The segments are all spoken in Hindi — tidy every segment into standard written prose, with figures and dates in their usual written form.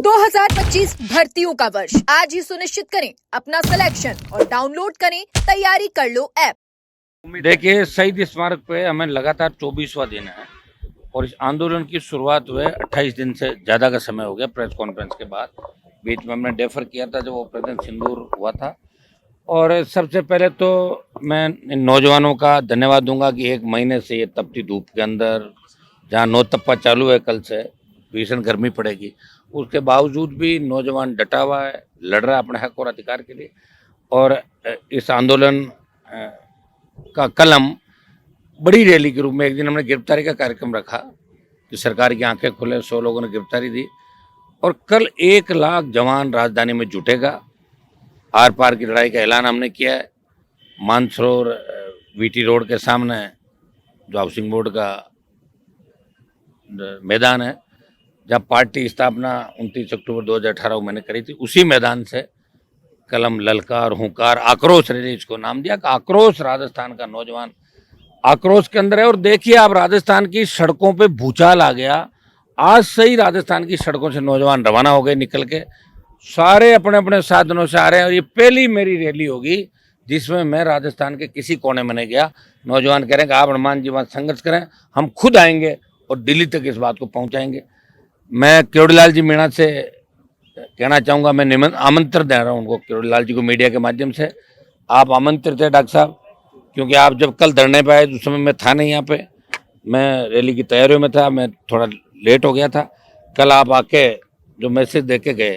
2025 भर्तियों का वर्ष आज ही सुनिश्चित करें अपना सिलेक्शन और डाउनलोड करें तैयारी कर लो ऐप। देखिए, शहीद स्मारक पे हमें लगातार 24वां दिन है और इस आंदोलन की शुरुआत हुए 28 दिन से ज़्यादा का समय हो गया। प्रेस कॉन्फ्रेंस के बाद बीच में हमने डेफर किया था जब ऑपरेशन सिंदूर हुआ था। और सबसे पहले तो मैं इन नौजवानों का धन्यवाद दूंगा कि एक महीने से ये तपती धूप के अंदर, जहाँ नौ तप्पा चालू है, कल से भीषण गर्मी पड़ेगी, उसके बावजूद भी नौजवान डटा हुआ है, लड़ रहा है अपने हक और अधिकार के लिए। और इस आंदोलन का कल हम बड़ी रैली के रूप में, एक दिन हमने गिरफ्तारी का कार्यक्रम रखा कि सरकार की आंखें खुले, 100 लोगों ने गिरफ्तारी दी। और कल 1 लाख जवान राजधानी में जुटेगा। आर पार की लड़ाई का ऐलान हमने किया है। मानसरोवर वीटी रोड के सामने जो हाउसिंग बोर्ड का मैदान है, जब पार्टी स्थापना 29 अक्टूबर 2018 मैंने करी थी, उसी मैदान से कलम, ललकार, हुंकार, आक्रोश रैली इसको नाम दिया कि आक्रोश राजस्थान का नौजवान आक्रोश के अंदर है। और देखिए, आप राजस्थान की सड़कों पे भूचाल आ गया। आज से ही राजस्थान की सड़कों से नौजवान रवाना हो गए, निकल के सारे अपने अपने साधनों से आ रहे हैं। और ये पहली मेरी रैली होगी जिसमें मैं राजस्थान के किसी कोने में नहीं गया। नौजवान कह रहे हैं कि आप हनुमान जी वहाँ संघर्ष करें, हम खुद आएंगे और दिल्ली तक इस बात को पहुँचाएंगे। मैं केवड़ीलाल जी मीणा से कहना चाहूँगा, मैं आमंत्रण दे रहा हूँ उनको, केवड़ीलाल जी को, मीडिया के माध्यम से। आप आमंत्रित थे डॉक्टर साहब, क्योंकि आप जब कल धरने पे आए उस समय मैं था नहीं यहाँ पे, मैं रैली की तैयारियों में था, मैं थोड़ा लेट हो गया था। कल आप आके जो मैसेज दे के गए,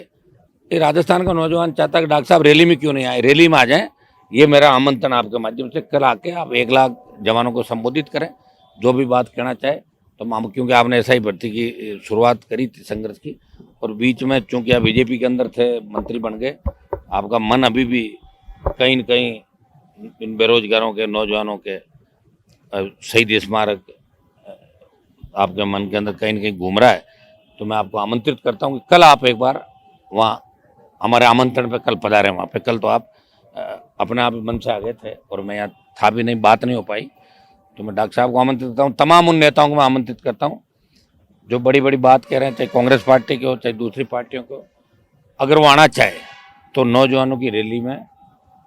ये राजस्थान का नौजवान चाहता है कि डॉक्टर साहब रैली में क्यों नहीं आए, रैली में आ जाएं। ये मेरा आमंत्रण आपके माध्यम से, कल आके आप 1 लाख जवानों को संबोधित करें, जो भी बात कहना चाहे। तो हम, क्योंकि आपने ऐसा ही भर्ती की शुरुआत करी थी संघर्ष की, और बीच में चूंकि आप बीजेपी के अंदर थे, मंत्री बन गए, आपका मन अभी भी कहीं न कहीं इन बेरोजगारों के, नौजवानों के, शहीद स्मारक आपके मन के अंदर कहीं न कहीं घूम रहा है। तो मैं आपको आमंत्रित करता हूँ कि कल आप एक बार वहाँ हमारे आमंत्रण पे कल पधारें वहाँ पे। कल तो आप अपने आप मन से आ गए थे और मैं यहाँ था भी नहीं, बात नहीं हो पाई। तो मैं डॉक्टर साहब को आमंत्रित करता हूँ, तमाम उन नेताओं को मैं आमंत्रित करता हूँ जो बड़ी बड़ी बात कह रहे हैं, चाहे कांग्रेस पार्टी के हो, चाहे दूसरी पार्टियों को। अगर वो आना चाहे तो नौजवानों की रैली में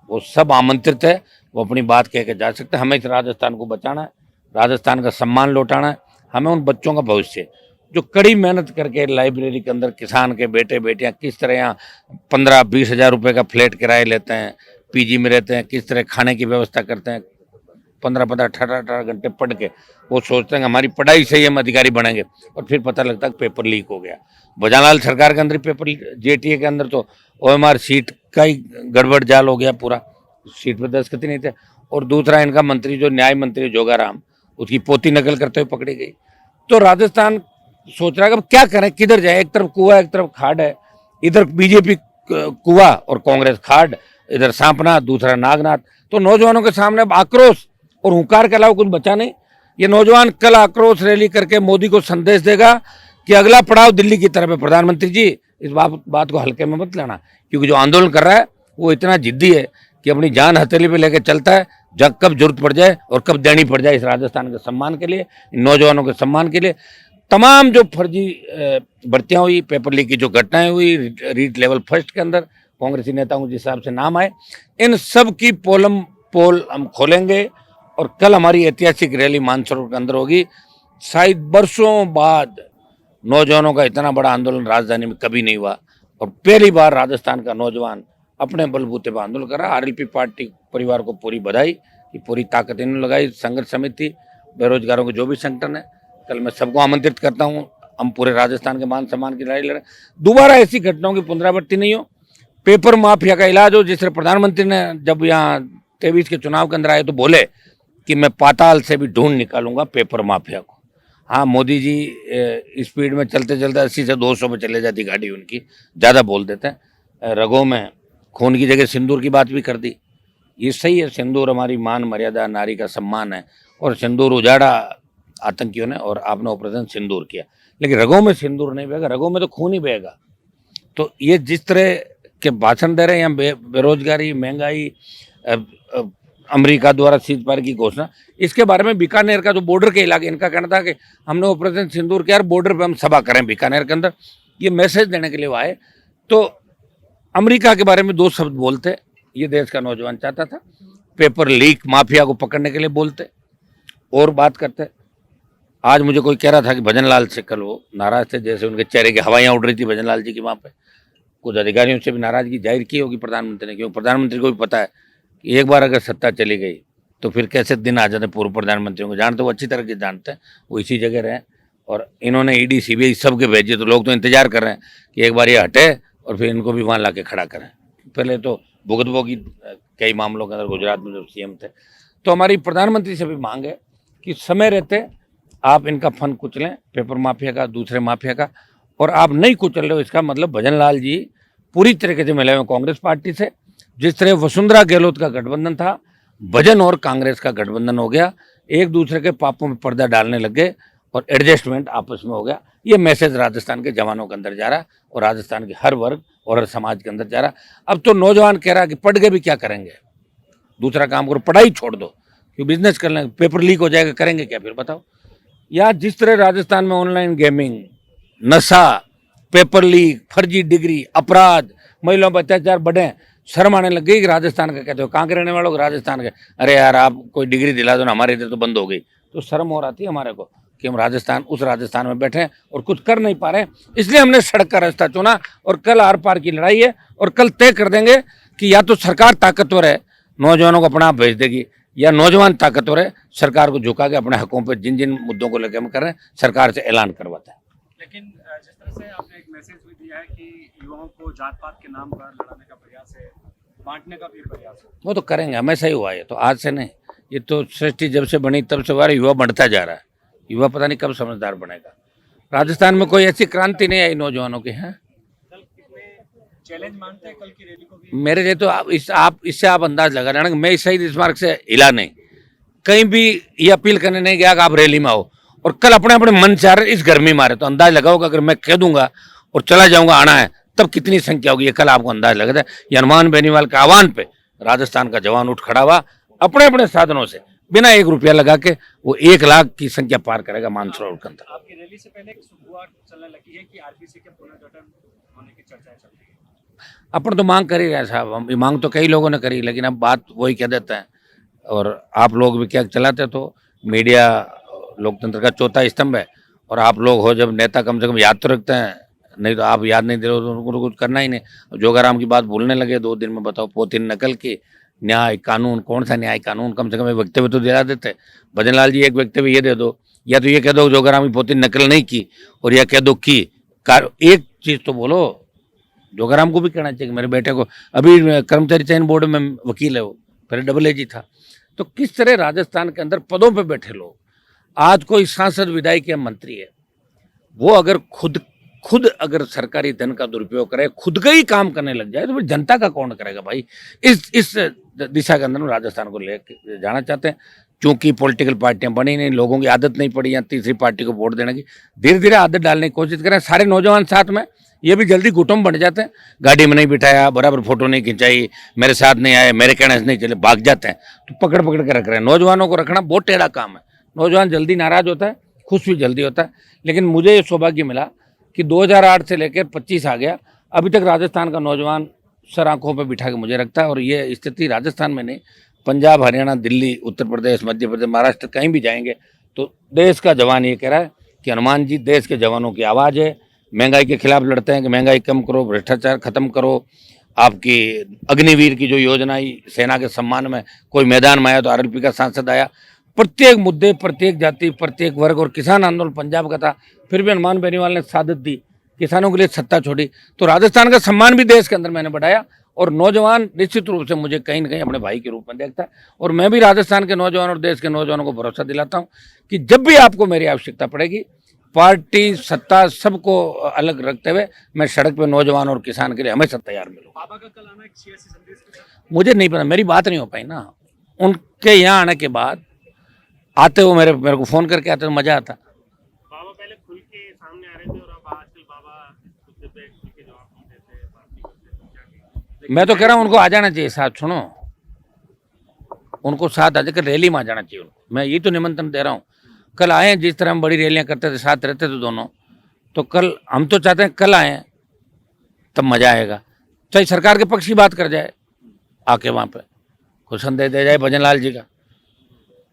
वो सब आमंत्रित है, वो अपनी बात कह के जा सकते हैं। हमें इस राजस्थान को बचाना है, राजस्थान का सम्मान लौटाना है। हमें उन बच्चों का भविष्य जो कड़ी मेहनत करके लाइब्रेरी के अंदर, किसान के बेटे बेटियां किस तरह यहाँ 15-20 हज़ार रुपये का फ्लैट किराए लेते हैं, पीजी में रहते हैं, किस तरह खाने की व्यवस्था करते हैं, 15-15, 18 घंटे पढ़ के वो सोचते हैं कि हमारी पढ़ाई से ही हम अधिकारी बनेंगे, और फिर पता लगता है कि पेपर लीक हो गया। भजनलाल सरकार के अंदर पेपर, जेटीए के अंदर तो ओएमआर सीट का ही गड़बड़ जाल हो गया पूरा, सीट पर दस्तखत नहीं थे। और दूसरा, इनका मंत्री जो न्याय मंत्री जोगाराम, उसकी पोती नकल करते हुए पकड़ी गई। तो राजस्थान सोच रहा है कि अब क्या करें, किधर जाए, एक तरफ कुआ, एक तरफ खाड़ है। इधर बीजेपी कुआ और कांग्रेस खाड़, इधर सांपना, दूसरा नागनाथ। तो नौजवानों के सामने अब आक्रोश और हुंकार के अलावा कुछ बचा नहीं। ये नौजवान कल आक्रोश रैली करके मोदी को संदेश देगा कि अगला पड़ाव दिल्ली की तरफ है। प्रधानमंत्री जी, इस बात को हल्के में मत लेना, क्योंकि जो आंदोलन कर रहा है वो इतना जिद्दी है कि अपनी जान हथेली पे लेकर चलता है, जब कब जरूरत पड़ जाए और कब देनी पड़ जाए, इस राजस्थान के सम्मान के लिए, नौजवानों के सम्मान के लिए। तमाम जो फर्जी भर्तियाँ हुई, पेपर लीक की जो घटनाएं हुई, रीट लेवल फर्स्ट के अंदर कांग्रेसी नेताओं जिस हिसाब से नाम आए, इन सब की पोल हम खोलेंगे। और कल हमारी ऐतिहासिक रैली मानसरोवर के अंदर होगी। शायद बरसों बाद नौजवानों का इतना बड़ा आंदोलन राजधानी में कभी नहीं हुआ, और पहली बार राजस्थान का नौजवान अपने बलबूते पर आंदोलन कर रहा है। आरएलपी पार्टी परिवार को पूरी बधाई कि पूरी ताकत इन्होंने लगाई। संघर्ष समिति, बेरोजगारों के जो भी संगठन है, कल मैं सबको आमंत्रित करता हूँ। हम पूरे राजस्थान के मान सम्मान की लड़ाई लड़ रहे हैं। दोबारा ऐसी घटनाओं की पुनरावृत्ति नहीं हो, पेपर माफिया का इलाज हो। जिस तरह प्रधानमंत्री ने जब यहाँ 23 के चुनाव के अंदर आए तो बोले कि मैं पाताल से भी ढूंढ निकालूंगा पेपर माफिया को। हाँ, मोदी जी स्पीड में चलते चलते 80 से 200 पे चले जाती गाड़ी उनकी, ज़्यादा बोल देते हैं। रगों में खून की जगह सिंदूर की बात भी कर दी। ये सही है, सिंदूर हमारी मान मर्यादा, नारी का सम्मान है, और सिंदूर उजाड़ा आतंकियों ने, और आपने ऑपरेशन सिंदूर किया। लेकिन रगों में सिंदूर नहीं बहेगा, रगों में तो खून ही बहेगा। तो ये जिस तरह के भाषण दे रहे हैं, बेरोजगारी, महंगाई, अमेरिका द्वारा सीज पार की घोषणा, इसके बारे में बीकानेर का जो बॉर्डर के इलाके, इनका कहना था कि हमने ऑपरेशन सिंदूर किया, बॉर्डर पे हम सभा करें बीकानेर के अंदर। ये मैसेज देने के लिए वो आए। तो अमेरिका के बारे में 2 शब्द बोलते, ये देश का नौजवान चाहता था। पेपर लीक माफिया को पकड़ने के लिए बोलते और बात करते। आज मुझे कोई कह रहा था कि भजनलाल से कल वो नाराज थे, जैसे उनके चेहरे की हवाइयाँ उड़ रही थी भजनलाल जी की। वहाँ पे कुछ अधिकारियों से भी नाराजगी जाहिर की होगी प्रधानमंत्री ने, क्योंकि प्रधानमंत्री को भी पता है कि एक बार अगर सत्ता चली गई तो फिर कैसे दिन आ जाते। पूर्व प्रधानमंत्रियों को जानते, वो अच्छी तरह से जानते हैं, वो इसी जगह रहे। और इन्होंने ईडी सीबीआई सबके भेजे, तो लोग तो इंतजार कर रहे हैं कि एक बार ये हटे और फिर इनको भी वहाँ ला के खड़ा करें। पहले तो भुगतभोगी कई मामलों के अंदर गुजरात में जब सीएम थे। तो हमारी प्रधानमंत्री से भी मांग है कि समय रहते आप इनका फन कुचलें, पेपर माफिया का, दूसरे माफिया का। और आप नहीं कुचल रहे हो, इसका मतलब भजनलाल जी पूरी तरीके से मिले हुए कांग्रेस पार्टी से। जिस तरह वसुंधरा गहलोत का गठबंधन था, भजन और कांग्रेस का गठबंधन हो गया। एक दूसरे के पापों में पर्दा डालने लग गए और एडजस्टमेंट आपस में हो गया। ये मैसेज राजस्थान के जवानों के अंदर जा रहा है और राजस्थान के हर वर्ग और हर समाज के अंदर जा रहा है। अब तो नौजवान कह रहा है कि पढ़ के भी क्या करेंगे, दूसरा काम करो, पढ़ाई छोड़ दो, क्योंकि बिजनेस कर लेंगे, पेपर लीक हो जाएगा, करेंगे क्या फिर बताओ। या जिस तरह राजस्थान में ऑनलाइन गेमिंग, नशा, पेपर लीक, फर्जी डिग्री, अपराध, महिलाओं पर अत्याचार बढ़े, शर्म आने लग गई कि राजस्थान का कहते हो, कहाँ के रहने वालों को राजस्थान के, अरे यार आप कोई डिग्री दिला दो ना, हमारे इधर तो बंद हो गई। तो शर्म हो रही थी हमारे को कि हम राजस्थान, उस राजस्थान में बैठे हैं और कुछ कर नहीं पा रहे हैं। इसलिए हमने सड़क का रास्ता चुना और कल आर पार की लड़ाई है। और कल तय कर देंगे कि या तो सरकार ताकतवर है, नौजवानों को अपना आप भेज देगी, या नौजवान ताकतवर है, सरकार को झुका के अपने हकों पर जिन जिन मुद्दों को लेकर हम कर रहे हैं सरकार से ऐलान करवाता है। लेकिन जिस तरह से आपने एक मैसेज भी दिया है कि युवाओं को जात पात के नाम पर लड़ाने का प्रयास है, बांटने का भी प्रयास है, वो तो करेंगे, हमेशा ही हुआ है, तो आज से नहीं। ये तो सृष्टि जब से बनी तब से हमारा युवा बढ़ता जा रहा है। युवा पता नहीं कब समझदार बनेगा। राजस्थान में कोई ऐसी क्रांति नहीं आई नौजवानों की है। कल कितने चैलेंज मानते हैं कल की रैली को भी? मेरे लिए तो आप इससे आप अंदाज लगा रहे हैं, मैं शहीद इस मार्ग से हिला नहीं, कहीं भी ये अपील करने नहीं गया कि आप रैली में आओ, और कल अपने अपने मन से आ रहे इस गर्मी मारे, तो अंदाज लगाओगे अगर मैं कह दूंगा और चला जाऊंगा आना है तब कितनी संख्या होगी, ये कल आपको अंदाज लगा था। ये हनुमान बेनीवाल के आह्वान पे राजस्थान का जवान उठ खड़ा हुआ, अपने अपने साधनों से बिना 1 रुपया लगा के वो 1 लाख की संख्या पार करेगा मानसरोवर के अंदर। आपकी रैली से पहले एक सुबह चलने लगी है कि आरपीसी के पुनर्गठन होने की चर्चाएं चल रही है। अपन तो मांग कर ही रहे साहब, हम मांग तो कई लोगों ने करी, लेकिन अब बात वही कह देते हैं। और आप लोग भी क्या चलाते, तो मीडिया लोकतंत्र का चौथा स्तंभ है, और आप लोग हो जब नेता, कम से कम याद तो रखते हैं, नहीं तो आप याद नहीं दे रहे हो तो उनको तो कुछ करना ही नहीं। जोगाराम की बात भूलने लगे 2 दिन में, बताओ, पोतीन नकल की, न्याय कानून, कौन सा न्याय कानून, कम से कम एक वक्तव्य तो दिला देते। भजनलाल जी एक वक्तव्य ये दे दो, या तो ये कह दो जोगाराम की पोतीन नकल नहीं की, और या कह दो की, एक चीज़ तो बोलो। जोगाराम को भी कहना चाहिए कि मेरे बेटे को, अभी कर्मचारी चयन बोर्ड में वकील है वो, पहले डबल एजी था। तो किस तरह राजस्थान के अंदर पदों पे बैठे लोग, आज कोई सांसद विधायक या मंत्री है, वो अगर खुद अगर सरकारी धन का दुरुपयोग करे, खुद का ही काम करने लग जाए, तो फिर जनता का कौन करेगा भाई। इस दिशा के अंदर हम राजस्थान को ले जाना चाहते हैं। क्योंकि पॉलिटिकल पार्टियां बनी नहीं, लोगों की आदत नहीं पड़ी या तीसरी पार्टी को वोट देने की, धीरे धीरे आदत डालने की कोशिश करें। सारे नौजवान साथ में, ये भी जल्दी गुटम बन जाते हैं, गाड़ी में नहीं बिठाया, बराबर फोटो नहीं खिंचाई, मेरे साथ नहीं आए, मेरे कहने से नहीं चले, भाग जाते हैं। तो पकड़ के रख रहे हैं। नौजवानों को रखना बहुत टेढ़ा काम है। नौजवान जल्दी नाराज होता है, खुश भी जल्दी होता है। लेकिन मुझे ये सौभाग्य मिला कि 2008 से लेकर 25 आ गया, अभी तक राजस्थान का नौजवान सर आंखों पर बिठा के मुझे रखता है। और ये स्थिति राजस्थान में नहीं, पंजाब, हरियाणा, दिल्ली, उत्तर प्रदेश, मध्य प्रदेश, महाराष्ट्र, कहीं भी जाएंगे तो देश का जवान ये कह रहा है कि हनुमान जी देश के जवानों की आवाज़ है। महंगाई के खिलाफ लड़ते हैं कि महंगाई कम करो, भ्रष्टाचार खत्म करो। आपकी अग्निवीर की जो योजना आई, सेना के सम्मान में कोई मैदान में आया तो आरएलपी का सांसद आया। प्रत्येक मुद्दे, प्रत्येक जाति, प्रत्येक वर्ग, और किसान आंदोलन पंजाब का था, फिर भी हनुमान बेनीवाल ने सादत दी, किसानों के लिए सत्ता छोड़ी। तो राजस्थान का सम्मान भी देश के अंदर मैंने बढ़ाया। और नौजवान निश्चित रूप से मुझे कहीं न कहीं अपने भाई के रूप में देखता है। और मैं भी राजस्थान के नौजवान और देश के नौजवानों को भरोसा दिलाता हूँ कि जब भी आपको मेरी आवश्यकता पड़ेगी, पार्टी, सत्ता, सबको अलग रखते हुए मैं सड़क पे नौजवान और किसान के लिए हमेशा तैयार मिलूँ। बाबा का कल आना एक सियासी संदेश के साथ, मुझे नहीं पता, मेरी बात नहीं हो पाई ना। उनके यहाँ आने के बाद आते हो मेरे को फ़ोन करके आते तो मज़ा आता। बाबा पहले खुल के सामने आ रहे थे और अब आजकल बाबा खुद पे खुल के जवाब नहीं देते, बात नहीं करते। मैं तो कह रहा हूँ उनको आ जाना चाहिए साथ। सुनो, उनको साथ आ जाकर रैली में आ जाना चाहिए उनको। मैं ये तो निमंत्रण दे रहा हूँ। कल आए, जिस तरह हम बड़ी रैलियाँ करते थे, साथ रहते थे दोनों, तो कल हम तो चाहते हैं कल आए, तब मजा आएगा। चाहे सरकार के पक्ष की बात कर जाए, आके वहाँ पे कोई संदेश दे जाए भजन लाल जी का।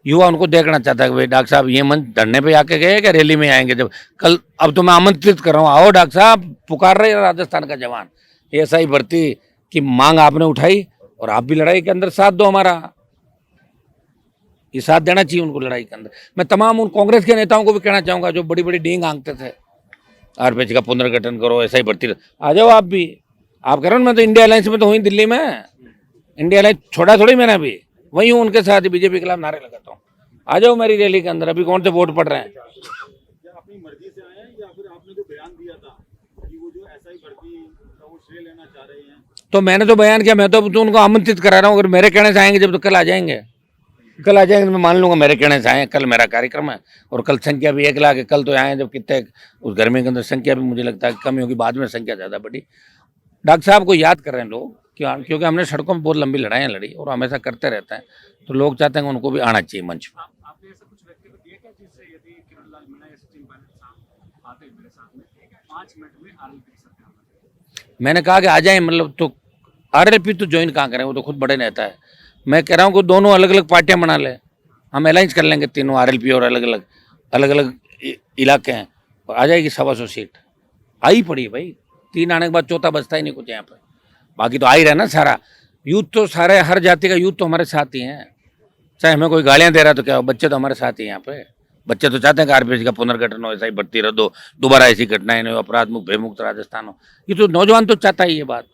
युवा उनको देखना चाहता है कि भाई डॉक्टर साहब ये मंच धरने पे आके गए क्या रैली में आएंगे जब कल। अब तो मैं आमंत्रित कर रहा हूँ, आओ डॉक्टर साहब, पुकार रहे हैं राजस्थान का जवान। ऐसा ही भर्ती की मांग आपने उठाई और आप भी लड़ाई के अंदर साथ दो हमारा, ये साथ देना चाहिए उनको लड़ाई के अंदर। मैं तमाम उन कांग्रेस के नेताओं को भी कहना चाहूंगा जो बड़ी बड़ी डींग आंकते थे, आरपीएच का पुनर्गठन करो, ऐसा ही भर्ती आ जाओ आप भी। आप कह रहे हो मैं तो इंडिया अलायंस में तो हुई दिल्ली में, इंडिया अलायंस छोड़ा थोड़ी मैंने, अभी वही हूँ उनके साथ, बीजेपी के खिलाफ नारे लगाता हूँ। आ जाओ मेरी रैली के अंदर, अभी कौन से वोट पड़ रहे हैं। अपनी मर्जी से आए हैं या फिर आपने जो बयान दिया था कि वो जो ऐसा ही भर्ती का वो श्रेय लेना चाह रहे हैं? तो मैंने तो बयान किया, मैं तो उनको आमंत्रित करा रहा हूँ। अगर मेरे कहने से आएंगे जब तो कल आ जाएंगे, कल आ जाएंगे, मैं मान लूंगा मेरे कहने से आए। कल मेरा कार्यक्रम है और कल संख्या भी 1 लाख है। कल तो आए जब कितने उस गर्मी के अंदर संख्या भी मुझे लगता है कम होगी, बाद में संख्या ज़्यादा बढ़ी। डॉक्टर साहब को याद कर रहे हैं लोग, क्योंकि हमने सड़कों में बहुत लंबी लड़ाइयाँ लड़ी और हमेशा करते रहते हैं, तो लोग चाहते हैं कि उनको भी आना चाहिए मंच पर। आपने ऐसा कुछ व्यक्तिगत दिया क्या जिससे यदि किरण लाल मीणा या सचिन पायलट साहब आते मेरे साथ में 5 मिनट में आरएलपी सरकार? मैंने कहा कि आ जाए, मतलब तो आरएलपी तो ज्वाइन कहाँ करें, वो तो खुद बड़े नेता है। मैं कह रहा हूँ कि दोनों अलग अलग पार्टियां बना ले, हम अलायंस कर लेंगे तीनों आरएलपी और अलग अलग इलाके हैं, और आ जाएगी 125 सीट। आई पड़ी भाई, 3 आने के बाद चौथा बचता ही नहीं कुछ यहाँ पे। बाकी तो आ ही रहा ना सारा यूथ, तो सारे हर जाति का यूथ तो हमारे साथ ही हैं। चाहे हमें कोई गालियाँ दे रहा तो क्या हो, बच्चे तो हमारे साथ ही यहाँ पे। बच्चे तो चाहते हैं कि आरपीएच का पुनर्गठन हो, ऐसा ही भर्ती रद्द हो, दोबारा ऐसी घटनाएं नहीं हो, अपराध मुक्त भयमुक्त राजस्थान हो। ये तो नौजवान तो चाहता ही ये बात।